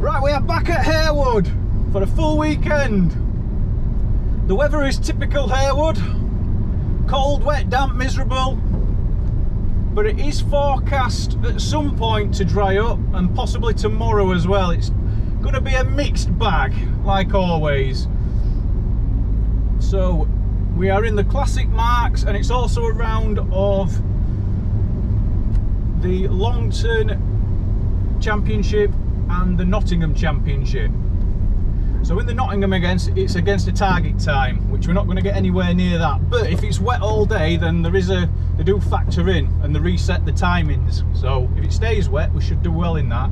Right, we are back at Harewood for a full weekend. The weather is typical Harewood. Cold, wet, damp, miserable. But it is forecast at some point to dry up, and possibly tomorrow as well. It's going to be a mixed bag, like always. So we are in the classic Marques, and it's also a round of the Longton Championship and the Nottingham Championship. So in the Nottingham it's against a target time, which we're not going to get anywhere near that. But if it's wet all day, then they do factor in and they reset the timings. So if it stays wet, we should do well in that.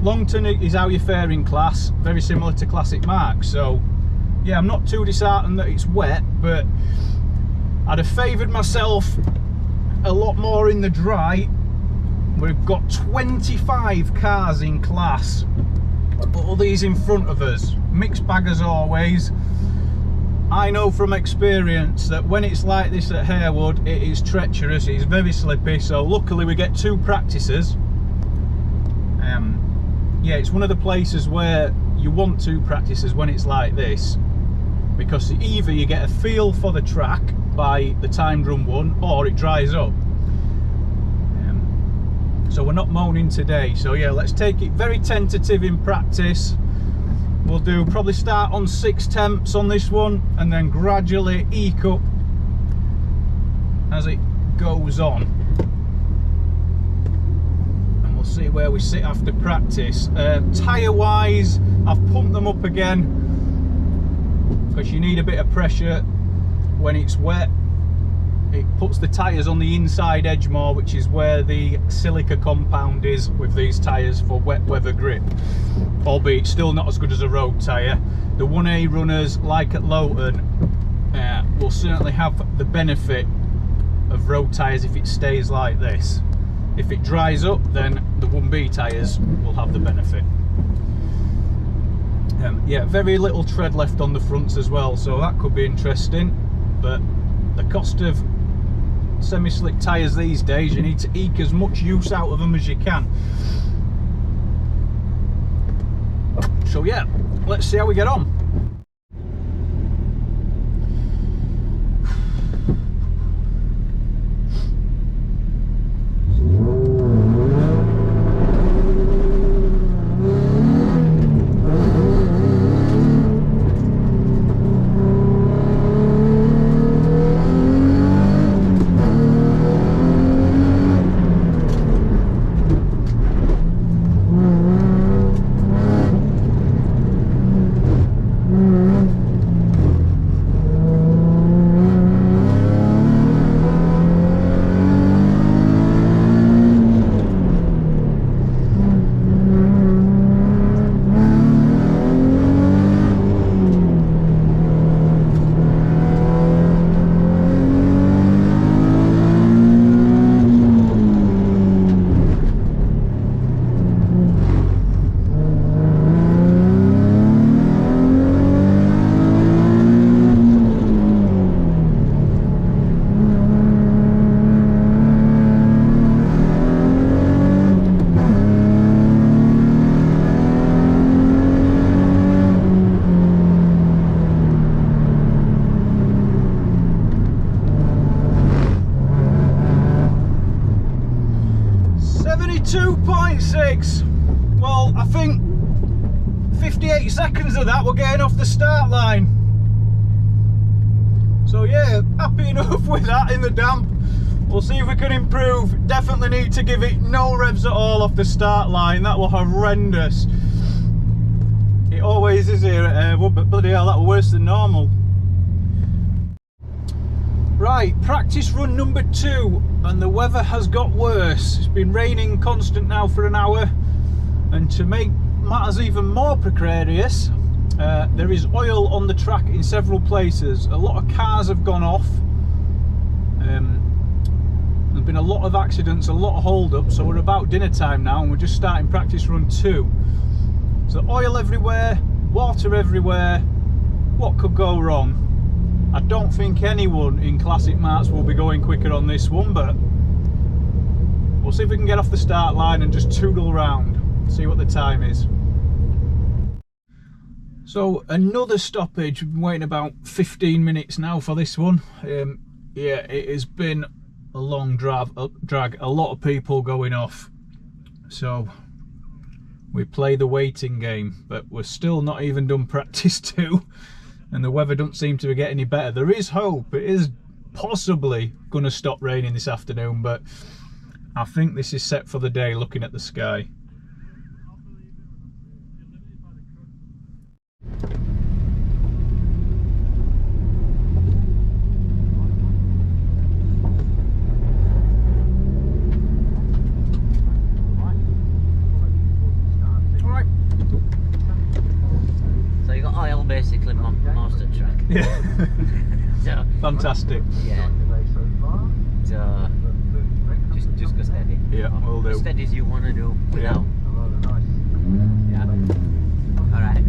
Longton is how you fare in class, very similar to classic Marques. So yeah, I'm not too disheartened that it's wet, but I'd have favoured myself a lot more in the dry. We've got 25 cars in class, all these in front of us, mixed bag as always. I know from experience that when it's like this at Harewood, it is treacherous, it is very slippy, so luckily we get 2 practices. Yeah, it's one of the places where you want 2 practices when it's like this, because either you get a feel for the track by the timed run 1, or it dries up. So we're not moaning today. So yeah, let's take it very tentative in practice. We'll probably start on 6 temps on this one, and then gradually eke up as it goes on. And we'll see where we sit after practice. Tyre wise, I've pumped them up again, because you need a bit of pressure when it's wet. It puts the tyres on the inside edge more, which is where the silica compound is with these tyres for wet weather grip, albeit still not as good as a road tyre. The 1A runners, like at Lowton, will certainly have the benefit of road tyres if it stays like this. If it dries up, then the 1B tyres will have the benefit. Yeah, very little tread left on the fronts as well, so that could be interesting. But the cost of semi-slick tyres these days, you need to eke as much use out of them as you can. So yeah, let's see how we get on. Well, I think 58 seconds of that we're getting off the start line. So yeah, happy enough with that in the damp. We'll see if we can improve. Definitely need to give it no revs at all off the start line. That was horrendous. It always is here at Harewood, but bloody hell, that was worse than normal. Right, practice run number 2, and the weather has got worse. It's been raining constant now for an hour, and to make matters even more precarious, there is oil on the track in several places. A lot of cars have gone off. There's been a lot of accidents, a lot of hold-ups, so we're about dinner time now, and we're just starting practice run 2. So oil everywhere, water everywhere. What could go wrong? I don't think anyone in Classic Marques will be going quicker on this one, but we'll see if we can get off the start line and just tootle around, see what the time is. So another stoppage. We've been waiting about 15 minutes now for this one. Yeah, it has been a long drag, a lot of people going off. So we play the waiting game, but we're still not even done practice 2, and the weather doesn't seem to get any better. There is hope. It is possibly going to stop raining this afternoon, but I think this is set for the day looking at the sky. Basically most of the track. Yeah. So, fantastic. Yeah. So just go steady. Yeah, we'll do. As steady as you want to do without. Yeah. All right.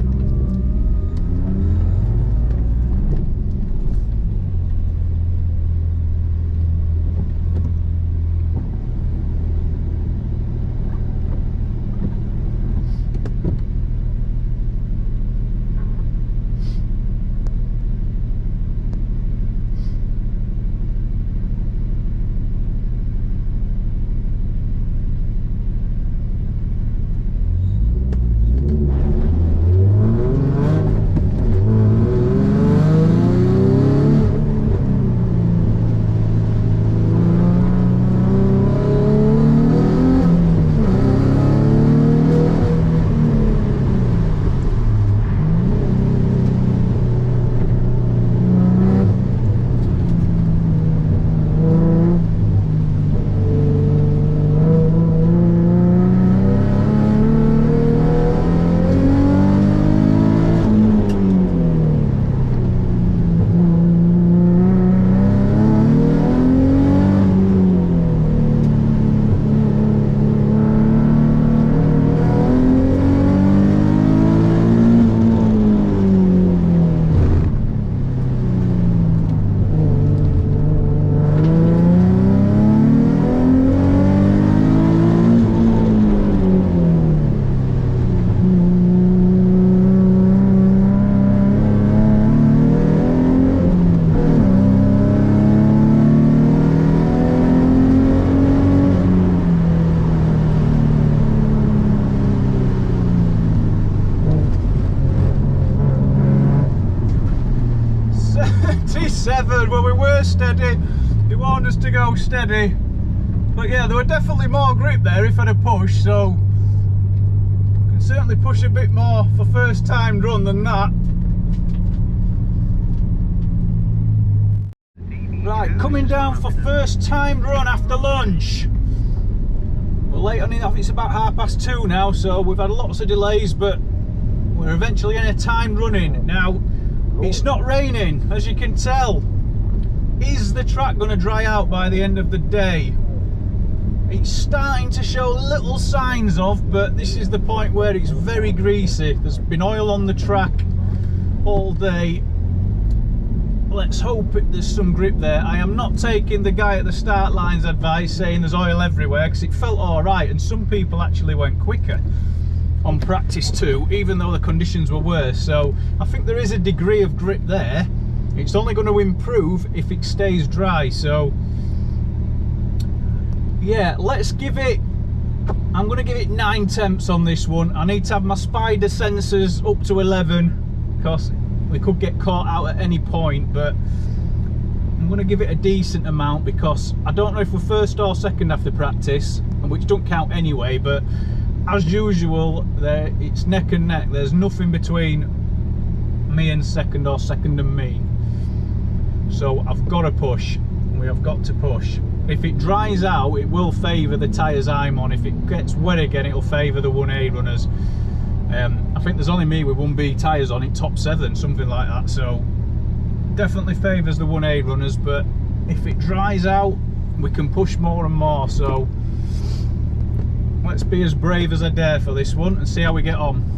Well, we were steady. They warned us to go steady, but yeah, there were definitely more grip there if I'd have pushed, so I can certainly push a bit more for first time run than that. Right, coming down for first time run after lunch. We're late on enough, it's about 2:30 now, so we've had lots of delays, but we're eventually in a time running. Now, it's not raining, as you can tell. Is the track going to dry out by the end of the day? It's starting to show little signs of, but this is the point where it's very greasy. There's been oil on the track all day. Let's hope there's some grip there. I am not taking the guy at the start line's advice saying there's oil everywhere, because it felt alright, and some people actually went quicker on practice 2, even though the conditions were worse. So I think there is a degree of grip there. It's only going to improve if it stays dry. So yeah, let's give it, I'm going to give it 9 temps on this one. I need to have my spider sensors up to 11 because we could get caught out at any point, but I'm going to give it a decent amount because I don't know if we're first or second after practice, which don't count anyway, but as usual it's neck and neck. There's nothing between me and second or second and me, so I've got to push. We have got to push. If it dries out, it will favour the tyres I'm on. If it gets wet again, it'll favour the 1A runners. I think there's only me with 1B tyres on it, top 7, something like that, so definitely favours the 1A runners. But if it dries out, we can push more and more, so let's be as brave as I dare for this one and see how we get on.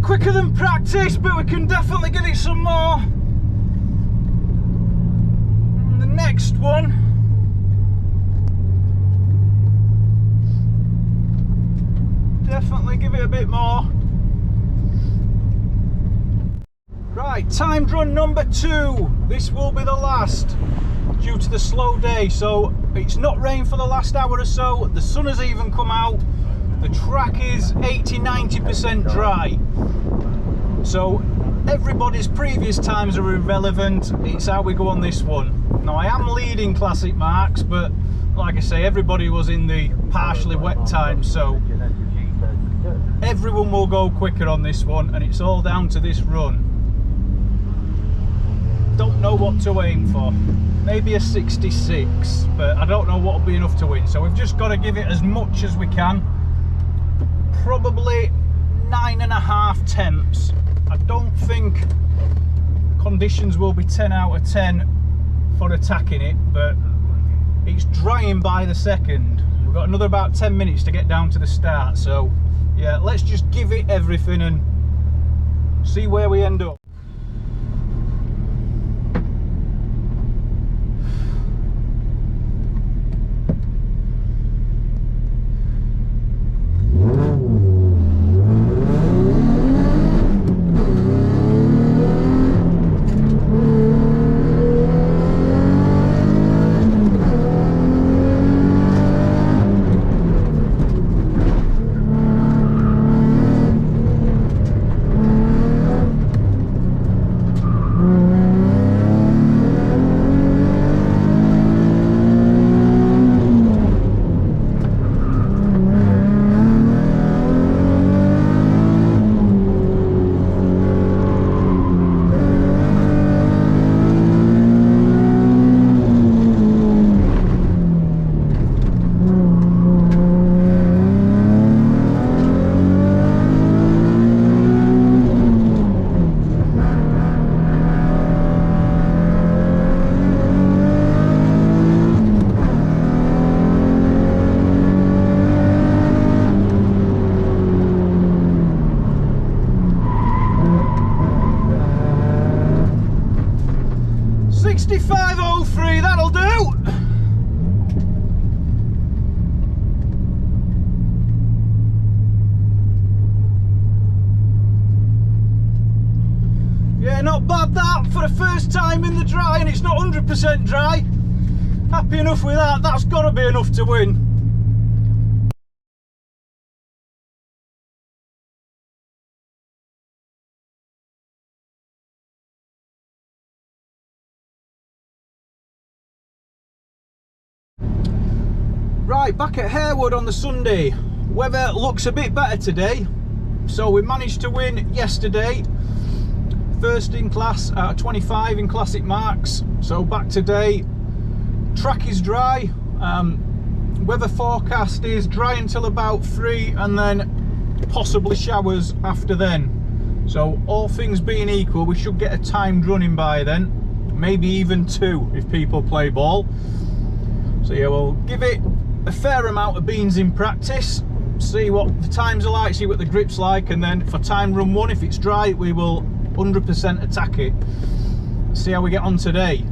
bit quicker than practice, but we can definitely give it some more. And the next one, definitely give it a bit more. Right, timed run number 2. This will be the last due to the slow day. So it's not rained for the last hour or so. The sun has even come out. The track is 80-90% dry. So everybody's previous times are irrelevant. It's how we go on this one. Now I am leading Classic Marques, but like I say, everybody was in the partially wet time, so everyone will go quicker on this one, and it's all down to this run. Don't know what to aim for. Maybe a 66, but I don't know what will be enough to win. So we've just got to give it as much as we can. Probably 9.5 temps. I don't think conditions will be 10 out of 10 for attacking it, but it's drying by the second. We've got another about 10 minutes to get down to the start, so yeah, let's just give it everything and see where we end up. That'll do. Yeah, not bad that for the first time in the dry, and it's not 100% dry. Happy enough with that. That's got to be enough to win. Right, back at Harewood on the Sunday. Weather looks a bit better today, so we managed to win yesterday. First in class out of 25 in Classic Marques. So back today. Track is dry. Weather forecast is dry until about 3, and then possibly showers after then. So all things being equal, we should get a timed running by then. Maybe even 2 if people play ball. So yeah, we'll give it a fair amount of beans in practice, see what the times are like, see what the grip's like, and then for time run 1, if it's dry, we will 100% attack it. See how we get on today.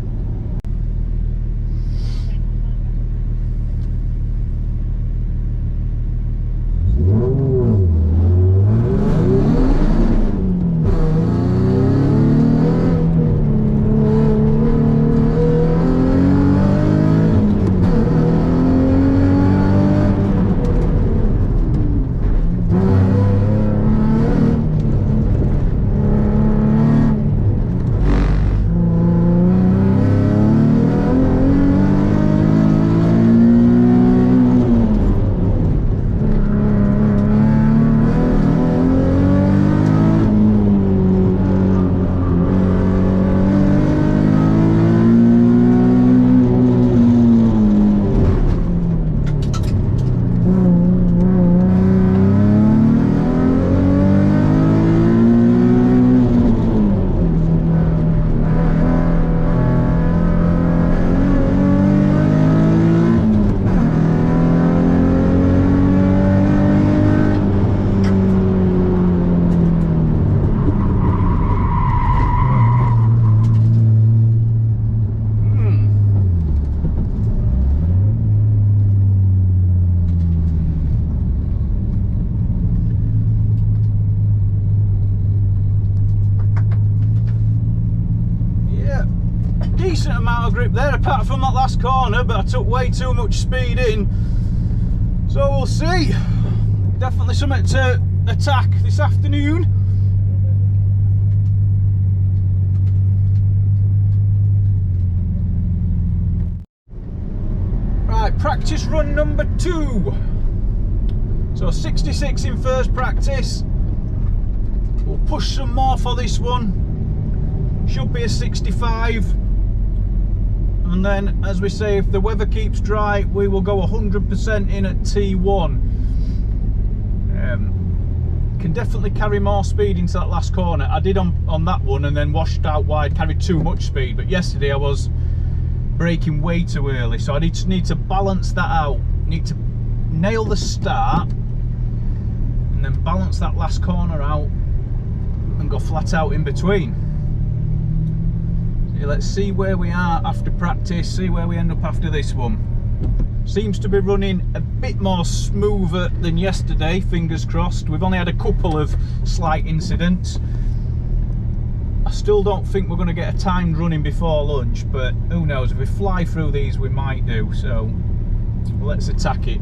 decent amount of grip there, apart from that last corner, but I took way too much speed in. So we'll see. Definitely something to attack this afternoon. Right, practice run number 2. So 66 in first practice. We'll push some more for this one. Should be a 65. And then, as we say, if the weather keeps dry, we will go 100% in at T1. Can definitely carry more speed into that last corner. I did on that one, and then washed out wide, carried too much speed. But yesterday I was braking way too early, so I just need to balance that out. Need to nail the start, and then balance that last corner out, and go flat out in between. So let's see where we are after practice, see where we end up after this one. Seems to be running a bit more smoother than yesterday, fingers crossed. We've only had a couple of slight incidents. I still don't think we're going to get a timed running before lunch, but who knows, if we fly through these we might do, so let's attack it.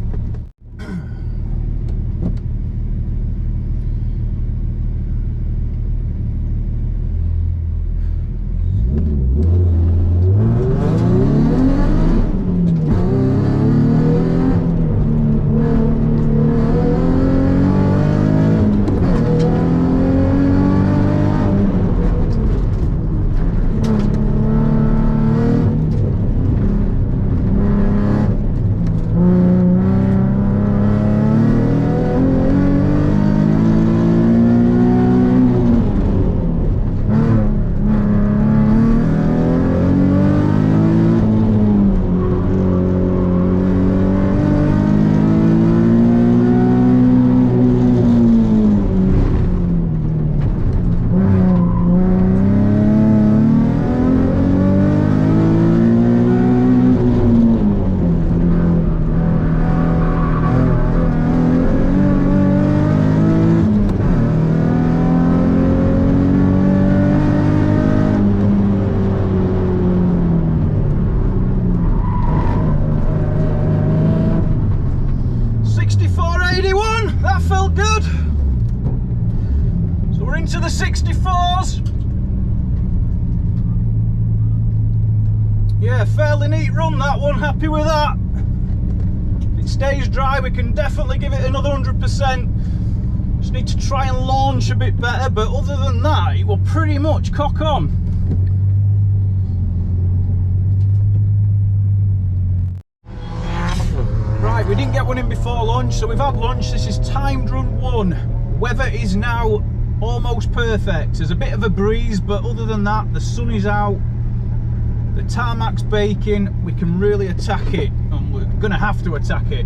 To the 64s. Yeah, fairly neat run that one, happy with that. If it stays dry we can definitely give it another 100%. Just need to try and launch a bit better, but other than that it will pretty much cock on. Right, we didn't get one in before lunch, so we've had lunch. This is timed run 1. Weather is now almost perfect. There's a bit of a breeze, but other than that the sun is out, the tarmac's baking. We can really attack it, and we're gonna have to attack it.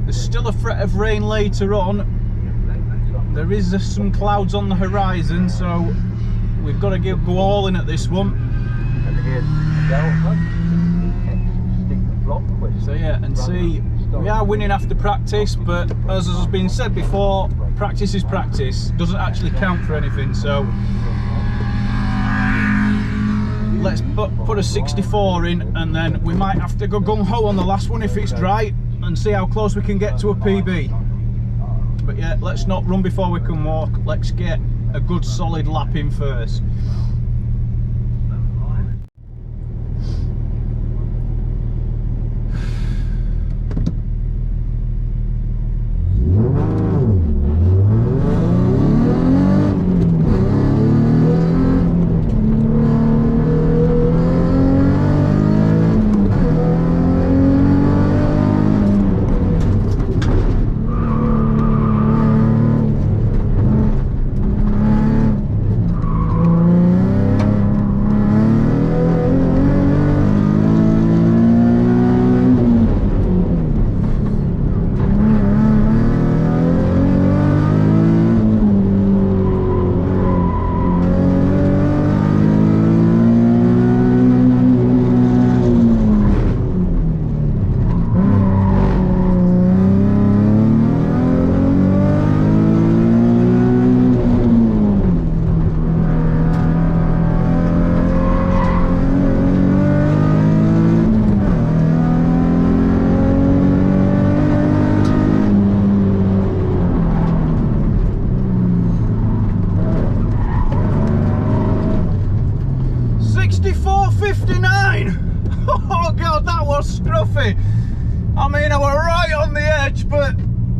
There's still a threat of rain later on. There is some clouds on the horizon, so we've got to go all in at this one. So yeah, and see, we are winning after practice, but as has been said before, practice is practice, doesn't actually count for anything. So let's put a 64 in, and then we might have to go gung-ho on the last one if it's dry, and see how close we can get to a PB. But yeah, let's not run before we can walk. Let's get a good solid lap in first. edge, but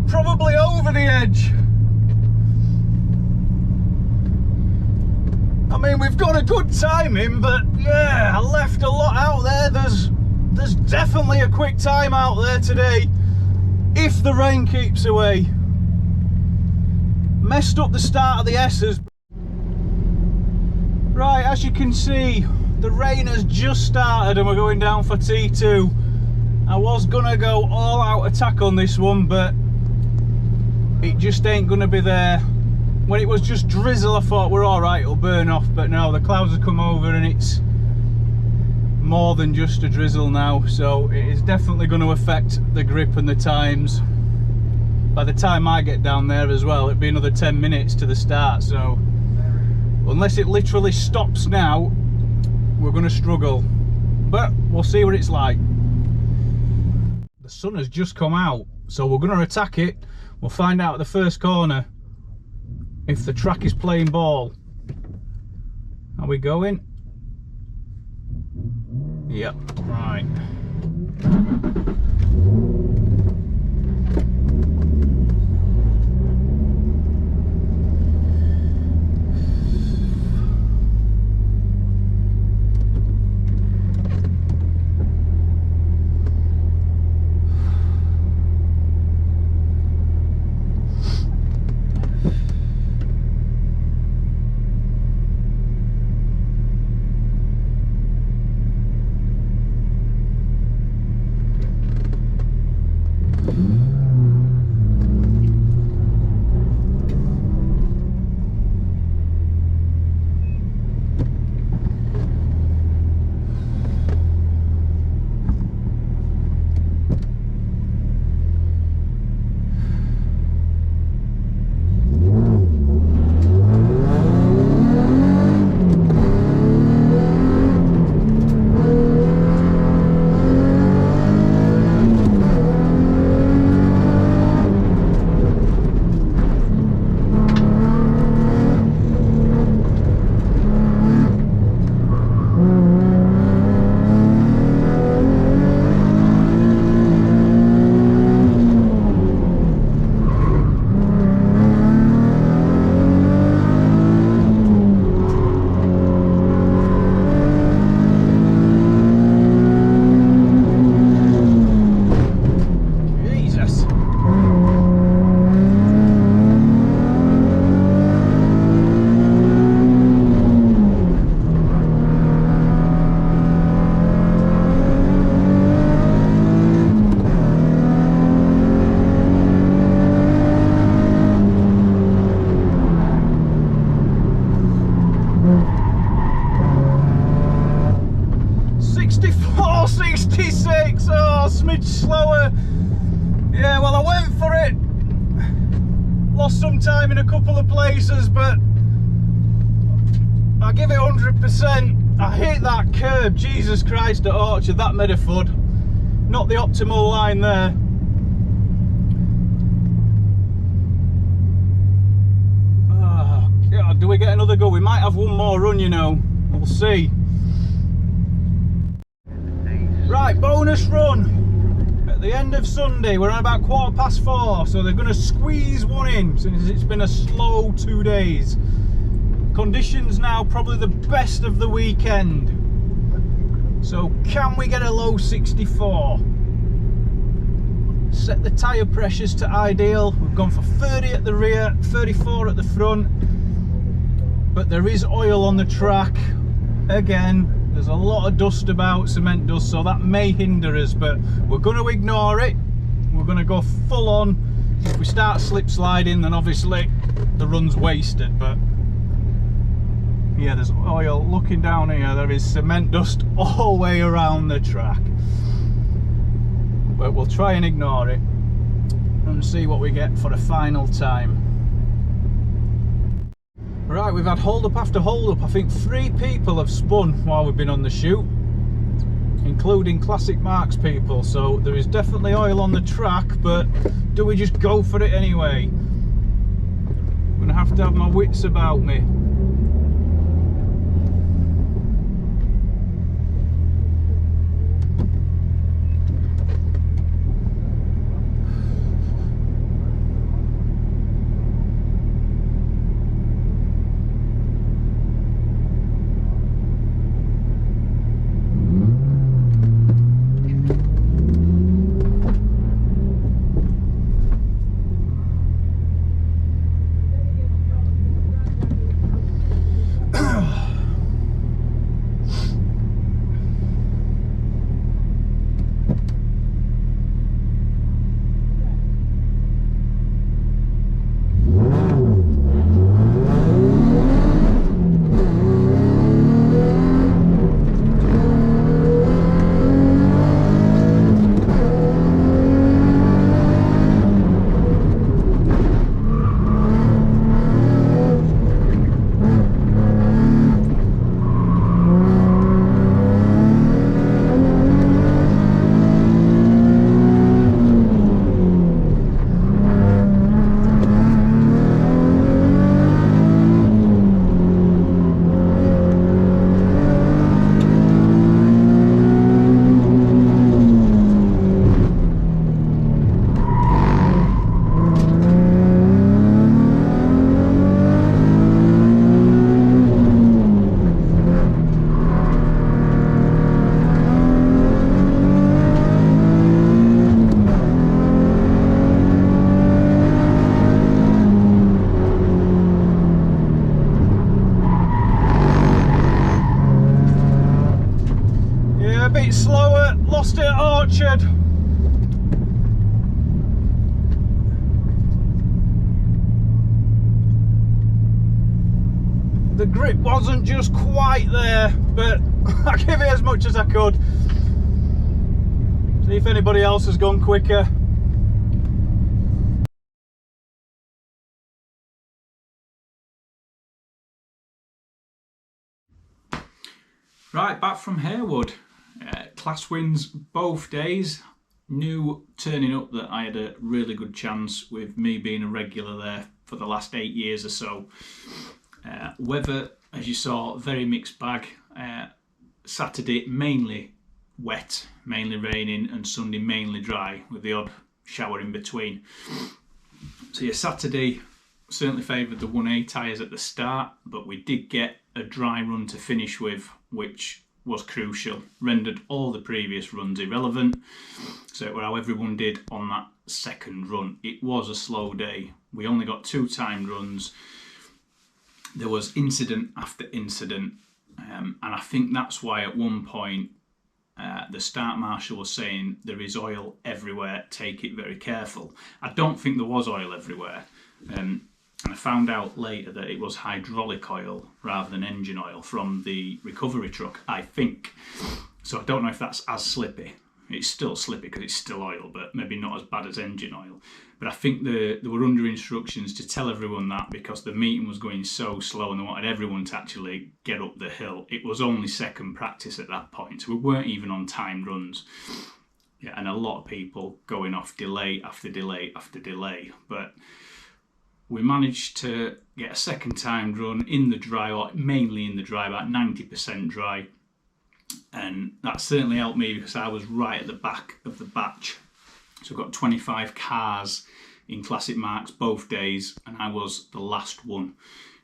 probably over the edge. I mean, we've got a good timing, but yeah, I left a lot out there. There's definitely a quick time out there today, if the rain keeps away. Messed up the start of the S's. Right, as you can see, the rain has just started and we're going down for T2. I was gonna go all out attack on this one, but it just ain't gonna be there. When it was just drizzle, I thought we're all right, it'll burn off, but no, the clouds have come over and it's more than just a drizzle now, so it is definitely going to affect the grip and the times. By the time I get down there as well, it'll be another 10 minutes to the start, so unless it literally stops now, we're going to struggle, but we'll see what it's like. The sun has just come out, so we're going to attack it. We'll find out at the first corner if the track is playing ball. Are we going? Yep, right. Slower. Yeah, well, I went for it. Lost some time in a couple of places, but I give it 100%. I hit that curb, Jesus Christ, at Orchard. That made a thud. Not the optimal line there. Oh, God, do we get another go? We might have one more run, you know. We'll see. Right, bonus run. At the end of Sunday, we're on about 4:15, so they're going to squeeze one in since it's been a slow 2 days. Conditions now probably the best of the weekend. So can we get a low 64? Set the tyre pressures to ideal. We've gone for 30 at the rear, 34 at the front, but there is oil on the track. Again, there's a lot of dust about, cement dust, so that may hinder us, but we're going to ignore it. We're going to go full on. If we start slip sliding, then obviously the run's wasted, but yeah, there's oil. Looking down here, there is cement dust all the way around the track, but we'll try and ignore it and see what we get for a final time. Right, we've had hold up after hold up. I think 3 people have spun while we've been on the shoot, including classic Marques people, so there is definitely oil on the track, but do we just go for it anyway? I'm gonna have to have my wits about me. grip wasn't just quite there, but I gave it as much as I could. See if anybody else has gone quicker. Right, back from Harewood. Class wins both days. Knew turning up that I had a really good chance with me being a regular there for the last 8 years or so. Weather, as you saw, very mixed bag. Saturday mainly wet, mainly raining, and Sunday mainly dry with the odd shower in between. So yeah, Saturday certainly favoured the 1A tyres at the start, but we did get a dry run to finish with, which was crucial, rendered all the previous runs irrelevant. So how everyone did on that second run. It was a slow day. We only got 2 timed runs. There was incident after incident, and I think that's why at one point the start marshal was saying there is oil everywhere, take it very careful. I don't think there was oil everywhere, and I found out later that it was hydraulic oil rather than engine oil from the recovery truck, I think. So I don't know if that's as slippy. It's still slippy because it's still oil, but maybe not as bad as engine oil. But I think they were under instructions to tell everyone that because the meeting was going so slow and they wanted everyone to actually get up the hill. It was only second practice at that point, so we weren't even on timed runs. Yeah, and a lot of people going off delay after delay after delay. But we managed to get a second timed run in the dry, or mainly in the dry, about 90% dry. And that certainly helped me because I was right at the back of the batch. So I've got 25 cars in Classic Marques both days, and I was the last one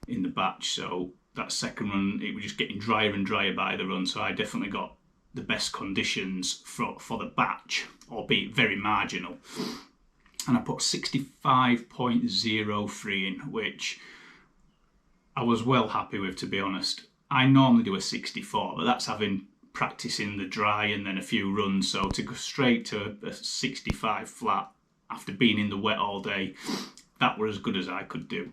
in the batch. So that second run, it was just getting drier and drier by the run. So I definitely got the best conditions for the batch, albeit very marginal. And I put 65.03 in, which I was well happy with, to be honest. I normally do a 64, but that's having practice in the dry and then a few runs. So to go straight to a 65 flat after being in the wet all day, that were as good as I could do.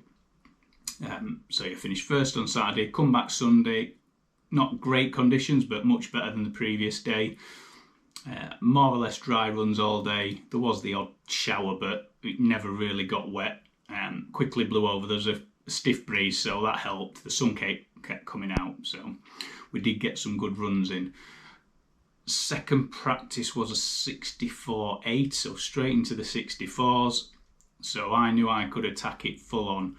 So you finished first on Saturday, come back Sunday, not great conditions, but much better than the previous day. More or less dry runs all day. There was the odd shower, but it never really got wet. Quickly blew over. There was a stiff breeze, so that helped. The sun kept coming out, so we did get some good runs in. Second practice was a 64.8, so straight into the 64s. So I knew I could attack it full on.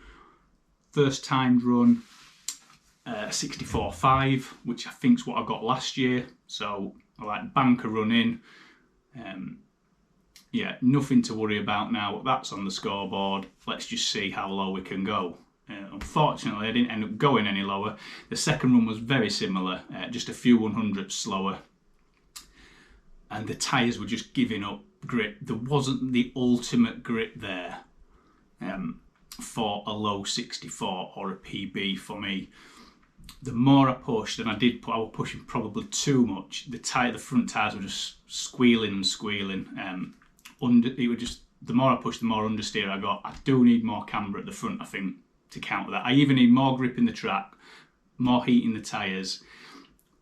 First timed run, 64.5, which I think is what I got last year. So I like bank a run in. Yeah, nothing to worry about now. That's on the scoreboard. Let's just see how low we can go. Unfortunately, I didn't end up going any lower. The second run was very similar, just a few 100s slower. And the tyres were just giving up grip. There wasn't the ultimate grip there for a low 64 or a PB for me. The more I pushed, and I was pushing probably too much. The front tyres were just squealing and squealing. It was just, the more I pushed, the more understeer I got. I do need more camber at the front, I think, to counter that. I even need more grip in the track, more heat in the tyres,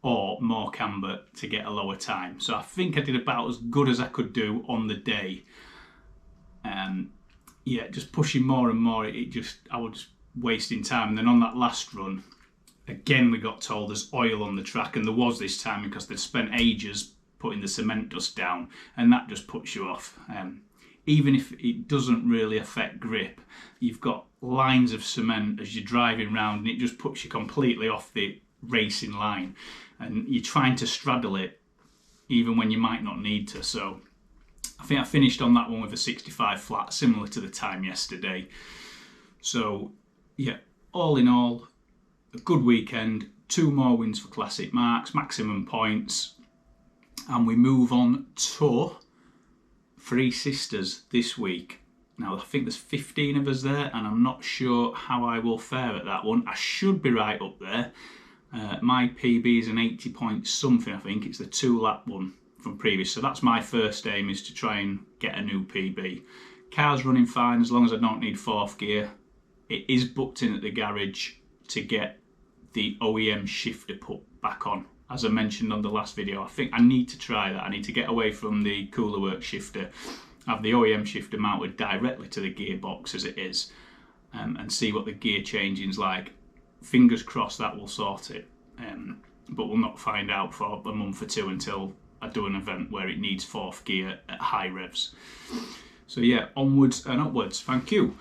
or more camber to get a lower time. So I think I did about as good as I could do on the day. Yeah, just pushing more and more, I was just wasting time. And then on that last run, again, we got told there's oil on the track, and there was this time because they'd spent ages putting the cement dust down, and that just puts you off. Even if it doesn't really affect grip, you've got lines of cement as you're driving around, and it just puts you completely off the racing line, and you're trying to straddle it even when you might not need to. So I think I finished on that one with a 65 flat, similar to the time yesterday. So yeah, all in all, a good weekend. 2 more wins for Classic Marques, maximum points, and we move on to Three Sisters this week. Now I think there's 15 of us there, and I'm not sure how I will fare at that one. I should be right up there. My PB is an 80 point something, I think. It's the 2-lap one from previous, so that's my first aim, is to try and get a new PB. Car's running fine as long as I don't need 4th gear. It is booked in at the garage to get the OEM shifter put back on. As I mentioned on the last video, I think I need to try that. I need to get away from the Cooler Works shifter, have the OEM shifter mounted directly to the gearbox as it is, and see what the gear changing's like. Fingers crossed that will sort it, but we'll not find out for a month or two until I do an event where it needs 4th gear at high revs. So yeah, onwards and upwards. Thank you.